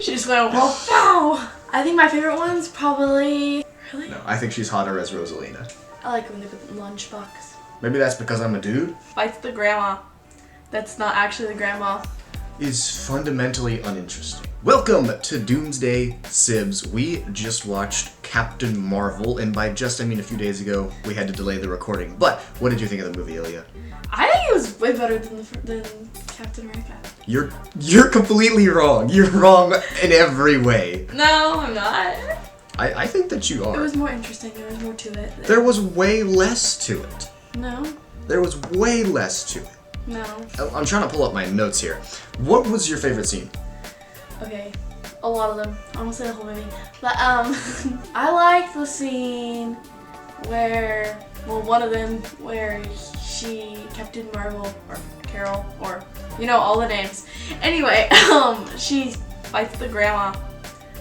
She just went, wow. I think my favorite one's probably... Really? No, I think she's hotter as Rosalina. I like when they put the lunchbox. Maybe that's because I'm a dude. Fights the grandma. That's not actually the grandma. Is fundamentally uninteresting. Welcome to Doomsday Sibs. We just watched Captain Marvel, and by just I mean a few days ago, we had to delay the recording. But what did you think of the movie, Elliya? I think it was way better than Captain America. You're completely wrong. You're wrong in every way. No, I'm not. I think that you are. It was more interesting. There was more to it. There was way less to it. No. There was way less to it. No. I'm trying to pull up my notes here. What was your favorite scene? Okay, a lot of them. I won't say the whole movie. But, I liked the scene where, well, one of them where Captain Marvel, or Carol, or, you know, all the names. Anyway, she fights the grandma.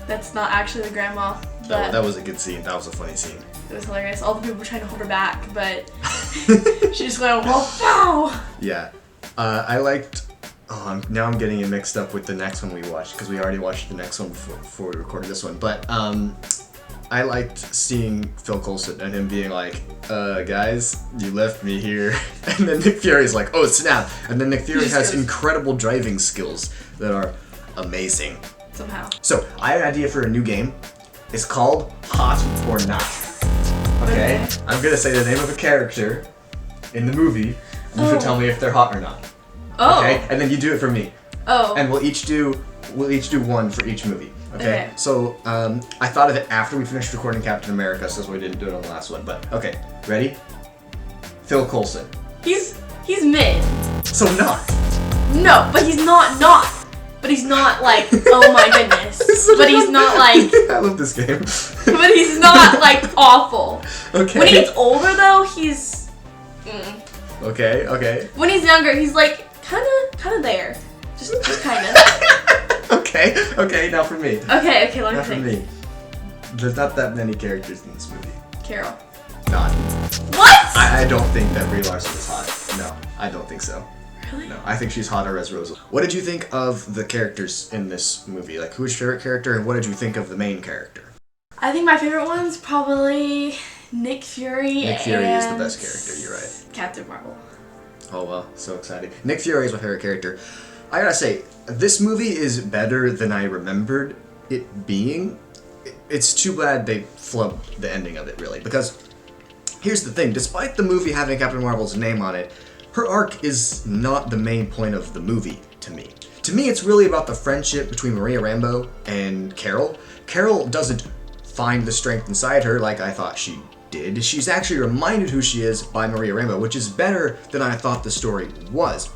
That's not actually the grandma. But That was a good scene. That was a funny scene. It was hilarious. All the people were trying to hold her back, but she just went, wow. Yeah. I liked... Oh, now I'm getting it mixed up with the next one we watched, because we already watched the next one before we recorded this one. But I liked seeing Phil Coulson and him being like, guys, you left me here. And then Nick Fury's like, oh, snap. And then Nick Fury has incredible driving skills that are amazing. Somehow. So, I have an idea for a new game. It's called Hot or Not. Okay? I'm gonna say the name of a character in the movie. You should tell me if they're hot or not. Oh. Okay? And then you do it for me. Oh. And we'll each do one for each movie. Okay? So, I thought of it after we finished recording Captain America, so that's why we didn't do it on the last one. But, okay. Ready? Phil Coulson. He's mid. So not. No, but he's not. But he's not like, oh my goodness. But he's not like... I love this game. But he's not like awful. Okay. When he gets older though, he's... Okay. When he's younger, he's like, kinda there. Just kinda. Okay, now for me. Okay, let me Now think. for me. There's not that many characters in this movie. Carol. Not. What? I don't think that Brie Larson is hot. No, I don't think so. Really? No, I think she's hotter as Rosa. What did you think of the characters in this movie? Like, who's your favorite character, and what did you think of the main character? I think my favorite one's probably Nick Fury. Nick Fury is the best character, you're right. Captain Marvel. Oh well, so exciting. Nick Fury is my favorite character. I gotta say, this movie is better than I remembered it being. It's too bad they flubbed the ending of it, really, because here's the thing, despite the movie having Captain Marvel's name on it, her arc is not the main point of the movie, to me. To me, it's really about the friendship between Maria Rambeau and Carol. Carol doesn't find the strength inside her like I thought she did. She's actually reminded who she is by Maria Rambeau, which is better than I thought the story was.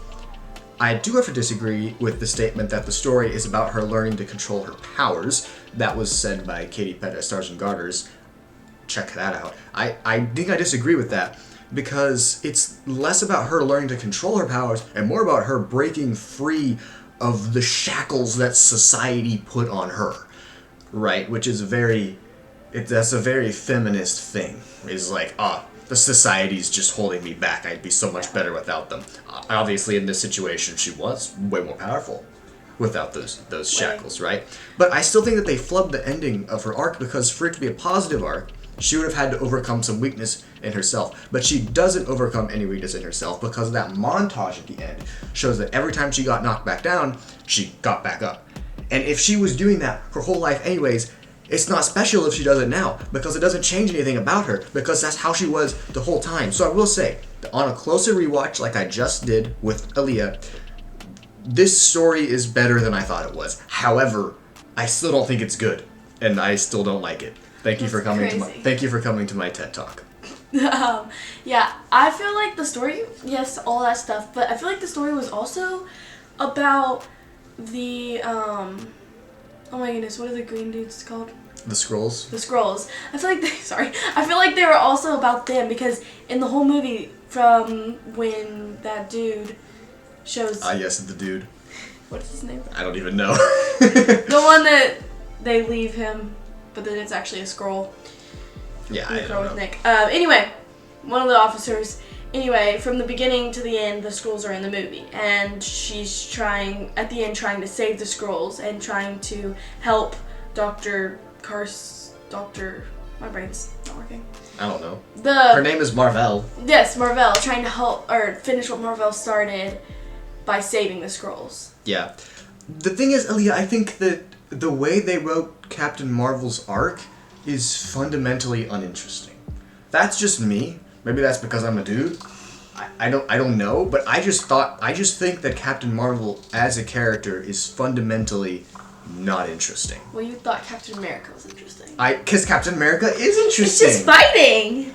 I do have to disagree with the statement that the story is about her learning to control her powers. That was said by Katie Pettis, Stars and Garters. Check that out. I think I disagree with that, because it's less about her learning to control her powers and more about her breaking free of the shackles that society put on her, right? Which is that's a very feminist thing. It's like, the society's just holding me back. I'd be so much better without them. Obviously, in this situation, she was way more powerful without those shackles, right? But I still think that they flubbed the ending of her arc, because for it to be a positive arc, she would have had to overcome some weakness in herself. But she doesn't overcome any weakness in herself, because that montage at the end shows that every time she got knocked back down, she got back up. And if she was doing that her whole life anyways, it's not special if she does it now, because it doesn't change anything about her, because that's how she was the whole time. So I will say, on a closer rewatch like I just did with Elliya, this story is better than I thought it was. However, I still don't think it's good, and I still don't like it. Thank you for coming to my TED Talk. Yeah, I feel like the story, yes, all that stuff, but I feel like the story was also about the, oh my goodness, what are the green dudes called? The Skrulls? The Skrulls. I feel like they were also about them, because in the whole movie, from when that dude shows... yes, the dude. What is his name? I don't even know. The one that they leave him, but then it's actually a Skrull. Yeah, I don't know. With Nick. Anyway, one of the officers Anyway, from the beginning to the end, the Skrulls are in the movie, and she's trying to save the Skrulls and trying to help my brain's not working. I don't know. Her name is Marvel. Yes, Marvel, trying to help or finish what Marvel started by saving the Skrulls. Yeah. The thing is, Elliya, I think that the way they wrote Captain Marvel's arc is fundamentally uninteresting. That's just me. Maybe that's because I'm a dude. I don't know, but I just think that Captain Marvel as a character is fundamentally not interesting. Well, you thought Captain America was interesting. Because Captain America is interesting. It's just fighting!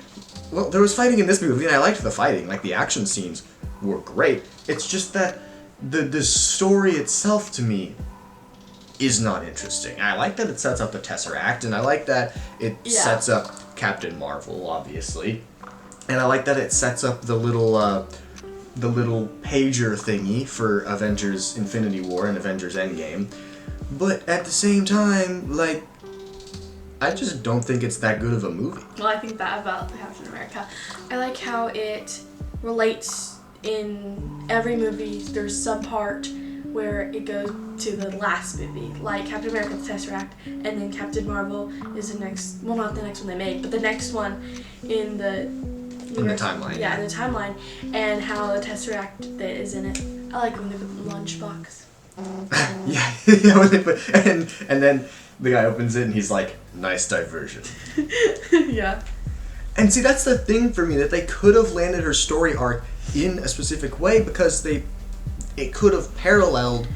Well, there was fighting in this movie, and I liked the fighting. Like, the action scenes were great. It's just that the story itself, to me, is not interesting. I like that it sets up the Tesseract, and I like that it sets up Captain Marvel, obviously. And I like that it sets up the little pager thingy for Avengers Infinity War and Avengers Endgame. But at the same time, like, I just don't think it's that good of a movie. Well, I think that about Captain America. I like how it relates in every movie. There's some part where it goes to the last movie, like Captain America the Tesseract, and then Captain Marvel is the next, well, not the next one they made, but the next one in the timeline. Yeah, in the timeline, and how the Tesseract that is in it. I like when they put the lunchbox. Yeah, when they put, and then the guy opens it and he's like, nice diversion. Yeah. And see, that's the thing for me, that they could have landed her story arc in a specific way, because it could have paralleled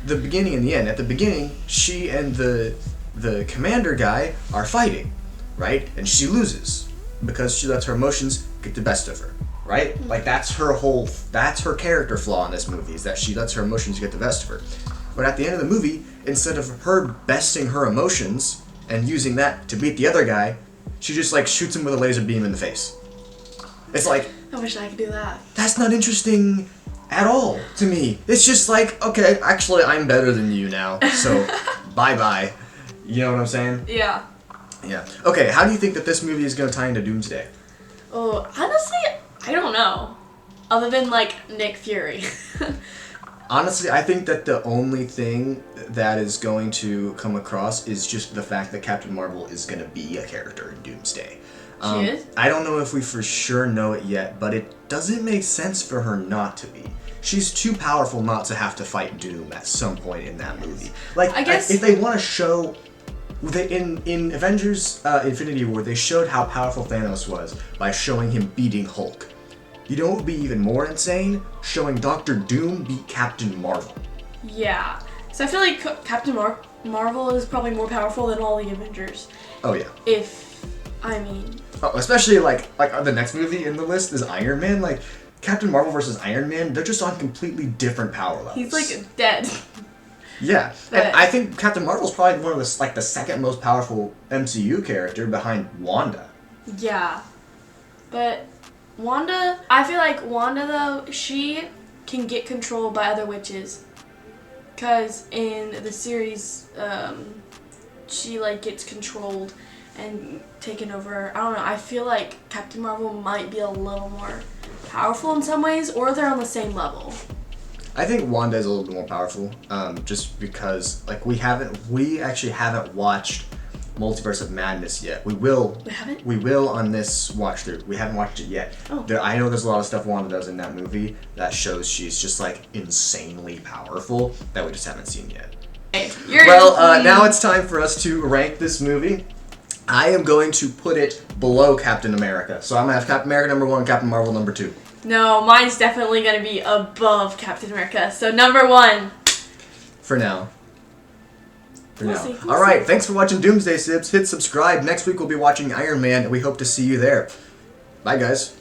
the beginning and the end. At the beginning, she and the commander guy are fighting, right? And she loses because she lets her emotions get the best of her, right? Mm-hmm. Like, that's her character flaw in this movie, is that she lets her emotions get the best of her. But at the end of the movie, instead of her besting her emotions and using that to beat the other guy, she just, like, shoots him with a laser beam in the face. It's like, I wish I could do that. That's not interesting at all to me. It's just like, okay, actually, I'm better than you now, so bye-bye. You know what I'm saying? Yeah. Yeah. Okay, how do you think that this movie is going to tie into Doomsday? Oh, honestly, I don't know. Other than, like, Nick Fury. Honestly, I think that the only thing that is going to come across is just the fact that Captain Marvel is going to be a character in Doomsday. She is? I don't know if we for sure know it yet, but it doesn't make sense for her not to be. She's too powerful not to have to fight Doom at some point in that movie. Like, I guess if they want to show... In Avengers Infinity War, they showed how powerful Thanos was by showing him beating Hulk. You know what would be even more insane? Showing Dr. Doom beat Captain Marvel. Yeah. So I feel like Captain Marvel is probably more powerful than all the Avengers. Oh, yeah. Oh, especially, like the next movie in the list is Iron Man. Like, Captain Marvel versus Iron Man, they're just on completely different power levels. He's, like, dead. Yeah, and I think Captain Marvel's probably one of the second most powerful MCU character behind Wanda. Yeah, but Wanda, I feel like Wanda though, she can get controlled by other witches, cause in the series, she like gets controlled and taken over. I don't know. I feel like Captain Marvel might be a little more powerful in some ways, or they're on the same level. I think Wanda is a little bit more powerful, just because like we actually haven't watched Multiverse of Madness yet. We will. We haven't? We will on this watch through. We haven't watched it yet. Oh. I know there's a lot of stuff Wanda does in that movie that shows she's just like insanely powerful that we just haven't seen yet. Now it's time for us to rank this movie. I am going to put it below Captain America. So I'm going to have Captain America number 1, Captain Marvel number 2. No, mine's definitely going to be above Captain America. So number 1. For now. We'll see. All right, thanks for watching Doomsday, Sibs. Hit subscribe. Next week we'll be watching Iron Man, and we hope to see you there. Bye, guys.